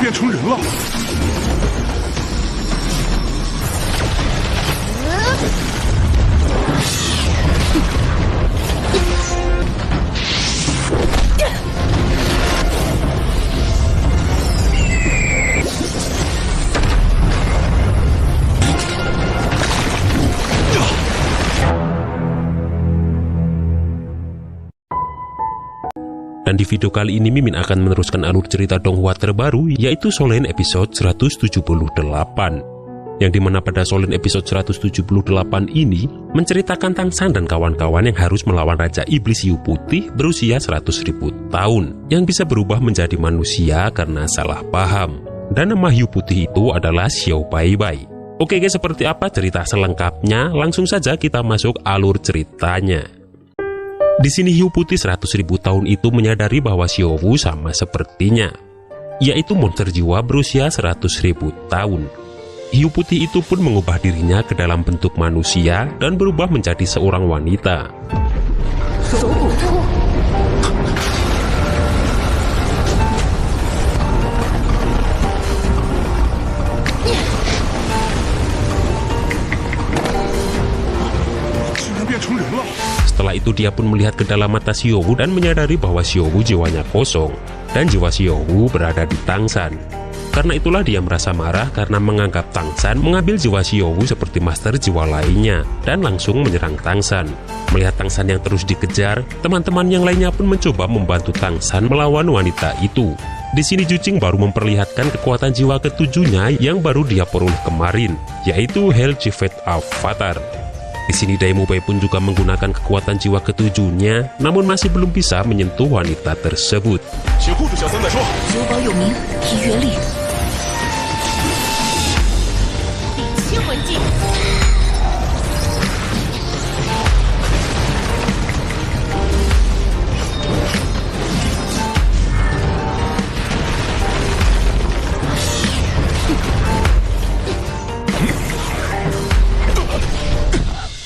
变成人了。Dan di video kali ini Mimin akan meneruskan alur cerita Donghua terbaru, yaitu Solen episode 178. Yang dimana pada Solen episode 178 ini menceritakan Tangshan dan kawan-kawan yang harus melawan Raja Iblis Hiu Putih berusia 100.000 tahun, yang bisa berubah menjadi manusia karena salah paham. Dan nama Hiu Putih itu adalah Xiao Baibai. Oke guys, seperti apa cerita selengkapnya? Langsung saja kita masuk alur ceritanya. Di sini Hiu Putih 100.000 tahun itu menyadari bahwa Xiao Wu sama sepertinya, yaitu monster jiwa berusia 100.000 tahun. Hiu Putih itu pun mengubah dirinya ke dalam bentuk manusia dan berubah menjadi seorang wanita. Setelah itu dia pun melihat ke dalam mata Xiao Wu dan menyadari bahwa Xiao Wu jiwanya kosong dan jiwa Xiao Wu berada di Tangshan. Karena itulah dia merasa marah karena menganggap Tangshan mengambil jiwa Xiao Wu seperti master jiwa lainnya dan langsung menyerang Tangshan. Melihat Tangshan yang terus dikejar, teman-teman yang lainnya pun mencoba membantu Tangshan melawan wanita itu. Di sini Juqing baru memperlihatkan kekuatan jiwa ketujuhnya yang baru dia peroleh kemarin, yaitu Hell Chiefet Avatar. Di sini Daimu Bai pun juga menggunakan kekuatan jiwa ketujuhnya, namun masih belum bisa menyentuh wanita tersebut.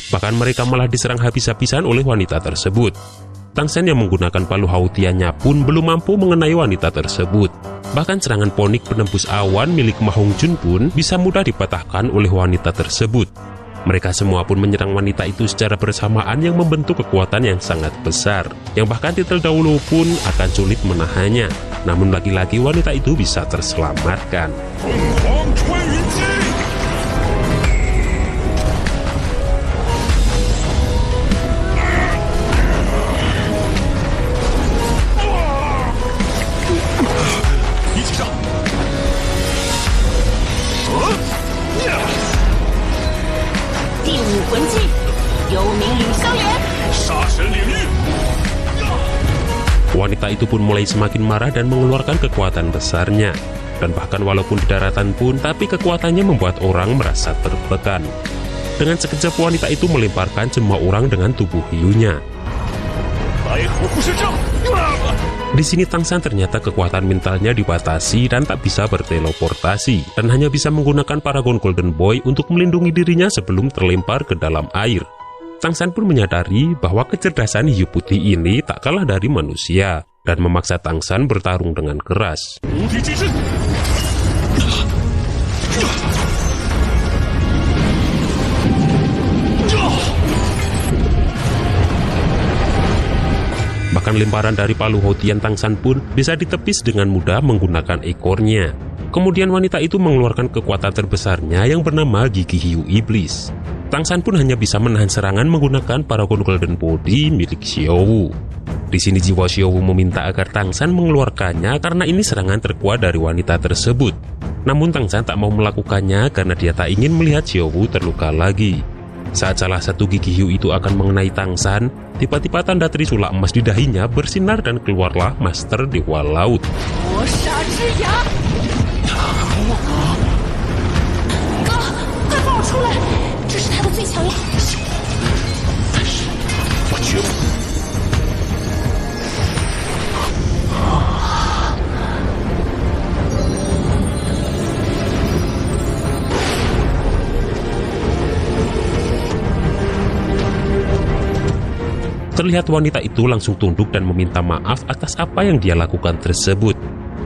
Bahkan mereka malah diserang habis-habisan oleh wanita tersebut. Tangshan yang menggunakan palu hautiannya pun belum mampu mengenai wanita tersebut. Bahkan serangan ponik penembus awan milik Ma Hongjun pun bisa mudah dipatahkan oleh wanita tersebut. Mereka semua pun menyerang wanita itu secara bersamaan yang membentuk kekuatan yang sangat besar, yang bahkan titel dahulu pun akan sulit menahannya. Namun lagi-lagi wanita itu bisa terselamatkan. Wanita itu pun mulai semakin marah dan mengeluarkan kekuatan besarnya. Dan bahkan walaupun di daratan pun, tapi kekuatannya membuat orang merasa tertekan. Dengan sekejap wanita itu melemparkan semua orang dengan tubuh hiunya. Di sini Tangshan ternyata kekuatan mentalnya dibatasi dan tak bisa berteleportasi, dan hanya bisa menggunakan Paragon Golden Boy untuk melindungi dirinya sebelum terlempar ke dalam air. Tangshan pun menyadari bahwa kecerdasan Hiu Putih ini tak kalah dari manusia, dan memaksa Tangshan bertarung dengan keras. Bahkan lemparan dari palu hautian Tangshan pun bisa ditepis dengan mudah menggunakan ekornya. Kemudian wanita itu mengeluarkan kekuatan terbesarnya yang bernama Gigi Hiu Iblis. Tangshan pun hanya bisa menahan serangan menggunakan Paragon Golden Body milik Xiao Wu. Di sini jiwa Xiao Wu meminta agar Tangshan mengeluarkannya karena ini serangan terkuat dari wanita tersebut. Namun Tangshan tak mau melakukannya karena dia tak ingin melihat Xiao Wu terluka lagi. Saat salah satu gigi hiu itu akan mengenai Tangshan, tiba-tiba tanda trisula emas di dahinya bersinar dan keluarlah Master Dewa Laut. Terlihat wanita itu langsung tunduk dan meminta maaf atas apa yang dia lakukan tersebut.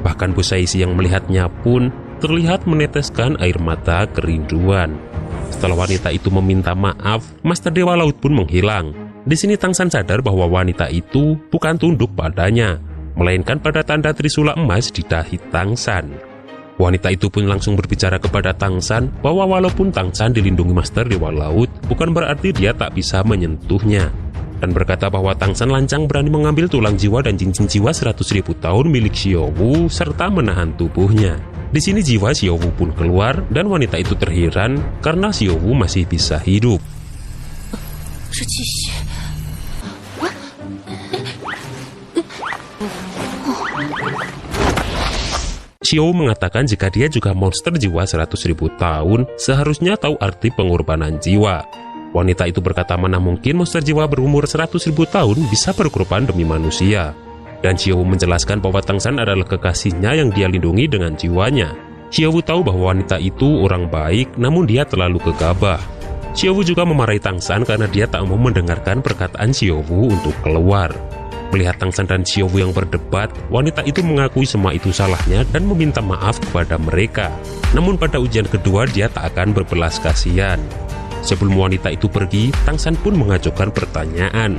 Bahkan Bu Saisi yang melihatnya pun terlihat meneteskan air mata kerinduan. Setelah wanita itu meminta maaf, Master Dewa Laut pun menghilang. Di sini Tangsan sadar bahwa wanita itu bukan tunduk padanya, melainkan pada tanda trisula emas di dahi Tangsan. Wanita itu pun langsung berbicara kepada Tangsan bahwa walaupun Tangsan dilindungi Master Dewa Laut, bukan berarti dia tak bisa menyentuhnya. Dan berkata bahwa Tangsan lancang berani mengambil tulang jiwa dan cincin jiwa 100.000 tahun milik Xiaowu serta menahan tubuhnya. Di sini jiwa Xiaowu pun keluar dan wanita itu terheran karena Xiaowu masih bisa hidup. Xiaowu mengatakan jika dia juga monster jiwa 100.000 tahun, seharusnya tahu arti pengorbanan jiwa. Wanita itu berkata mana mungkin monster jiwa berumur 100.000 tahun bisa berkorban demi manusia. Dan Xiaowu menjelaskan bahwa Tangsan adalah kekasihnya yang dia lindungi dengan jiwanya. Xiaowu tahu bahwa wanita itu orang baik, namun dia terlalu gegabah. Xiaowu juga memarahi Tangsan karena dia tak mau mendengarkan perkataan Xiaowu untuk keluar. Melihat Tangsan dan Xiaowu yang berdebat, wanita itu mengakui semua itu salahnya dan meminta maaf kepada mereka. Namun pada ujian kedua dia tak akan berbelas kasihan. Sebelum wanita itu pergi, Tangsan pun mengajukan pertanyaan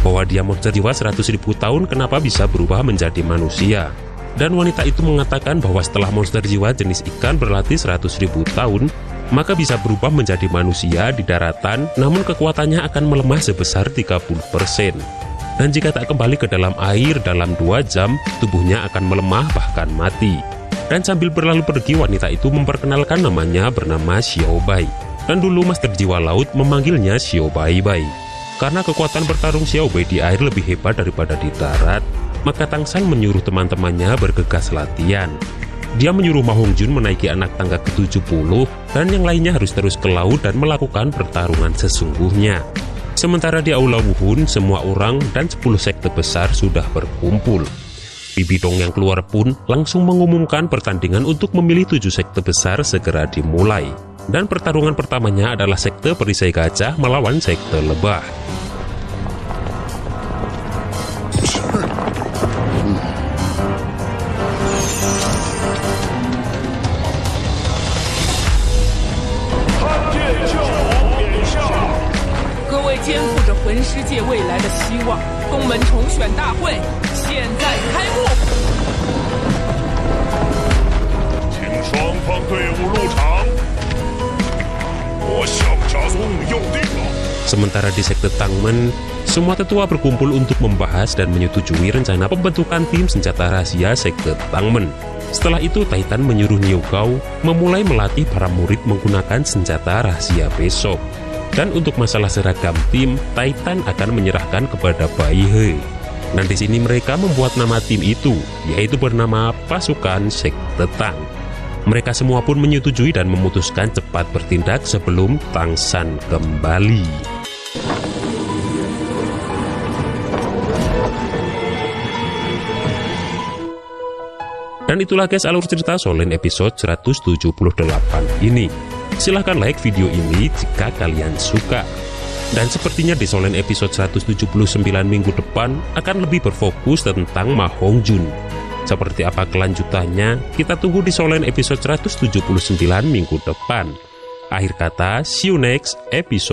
bahwa dia monster jiwa 100.000 tahun kenapa bisa berubah menjadi manusia. Dan wanita itu mengatakan bahwa setelah monster jiwa jenis ikan berlatih 100.000 tahun, maka bisa berubah menjadi manusia di daratan, namun kekuatannya akan melemah sebesar 30%. Dan jika tak kembali ke dalam air dalam 2 jam, tubuhnya akan melemah bahkan mati. Dan sambil berlalu pergi, wanita itu memperkenalkan namanya bernama Xiao Bai. Dan dulu Master Jiwa Laut memanggilnya Xiao Bai Bai. Karena kekuatan bertarung Xiao Bai di air lebih hebat daripada di darat, maka Tangsan menyuruh teman-temannya bergegas latihan. Dia menyuruh Ma Hongjun menaiki anak tangga ke-70, dan yang lainnya harus terus ke laut dan melakukan pertarungan sesungguhnya. Sementara di Aula Wuhun, semua orang dan 10 sekte besar sudah berkumpul. Bibi Dong yang keluar pun langsung mengumumkan pertandingan untuk memilih 7 sekte besar segera dimulai. Dan pertarungan pertamanya adalah sekte perisai gajah melawan sekte lebah. Sementara di sekte Tangmen, semua tetua berkumpul untuk membahas dan menyetujui rencana pembentukan tim senjata rahasia sekte Tangmen. Setelah itu, Titan menyuruh Niu Gao memulai melatih para murid menggunakan senjata rahasia besok. Dan untuk masalah seragam tim, Titan akan menyerahkan kepada Bai He. Dan di sini mereka membuat nama tim itu, yaitu bernama Pasukan Sekte Tang. Mereka semua pun menyetujui dan memutuskan cepat bertindak sebelum Tangsan kembali. Dan itulah guys alur cerita Solen episode 178 ini. Silahkan like video ini jika kalian suka. Dan sepertinya di Solen episode 179 minggu depan akan lebih berfokus tentang Ma Hongjun. Seperti apa kelanjutannya, kita tunggu di Solen episode 179 minggu depan. Akhir kata, see you next episode.